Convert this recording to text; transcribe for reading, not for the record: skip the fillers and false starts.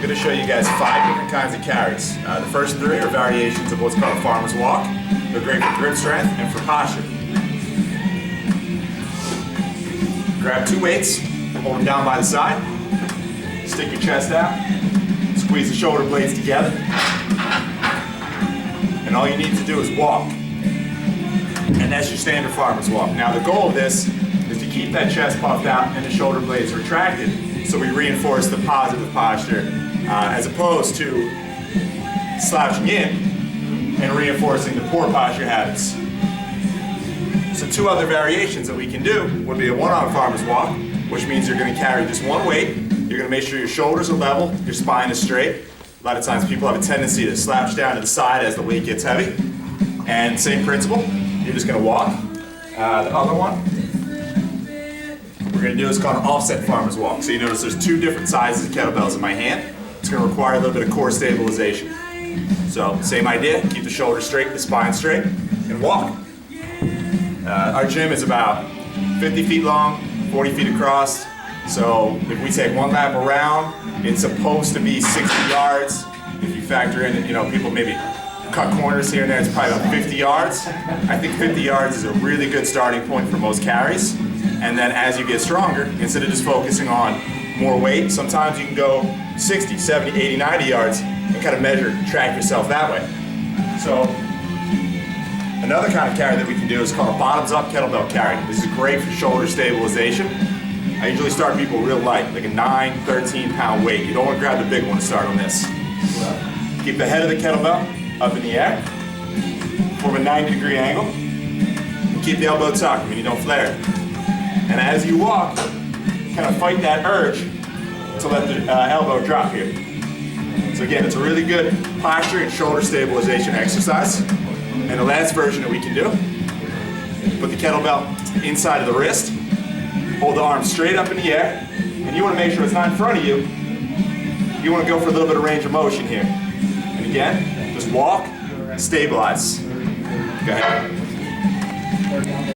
I'm going to show you guys 5 different kinds of carries. The first 3 are variations of what's called a farmer's walk. They're great for grip strength and for posture. Grab 2 weights, hold them down by the side, stick your chest out, squeeze the shoulder blades together, and all you need to do is walk. And that's your standard farmer's walk. Now the goal of this is to keep that chest puffed out and the shoulder blades retracted, so we reinforce the positive posture as opposed to slouching in and reinforcing the poor posture habits. So 2 other variations that we can do would be a one-arm farmer's walk, which means you're going to carry just one weight. You're going to make sure your shoulders are level, your spine is straight. A lot of times people have a tendency to slouch down to the side as the weight gets heavy. And same principle, you're just going to walk. The other one we're going to do is called an offset farmer's walk. So you notice there's 2 different sizes of kettlebells in my hand. It's going to require a little bit of core stabilization. So same idea, keep the shoulders straight, the spine straight, and walk. Our gym is about 50 feet long, 40 feet across. So if we take 1 lap around, it's supposed to be 60 yards. If you factor in, people maybe cut corners here and there, it's probably about 50 yards. I think 50 yards is a really good starting point for most carries. And then as you get stronger, instead of just focusing on more weight, sometimes you can go 60, 70, 80, 90 yards and kind of measure, track yourself that way. So another kind of carry that we can do is called a bottoms-up kettlebell carry. This is great for shoulder stabilization. I usually start people real light, like a 9, 13-pound weight. You don't want to grab the big one to start on this. Keep the head of the kettlebell up in the air, form a 90-degree angle, and keep the elbow tucked when you don't flare it. And as you walk, kind of fight that urge to let the elbow drop here. So again, it's a really good posture and shoulder stabilization exercise. And the last version that we can do, put the kettlebell inside of the wrist, hold the arm straight up in the air, and you want to make sure it's not in front of you. You want to go for a little bit of range of motion here. And again, just walk, stabilize. Go ahead.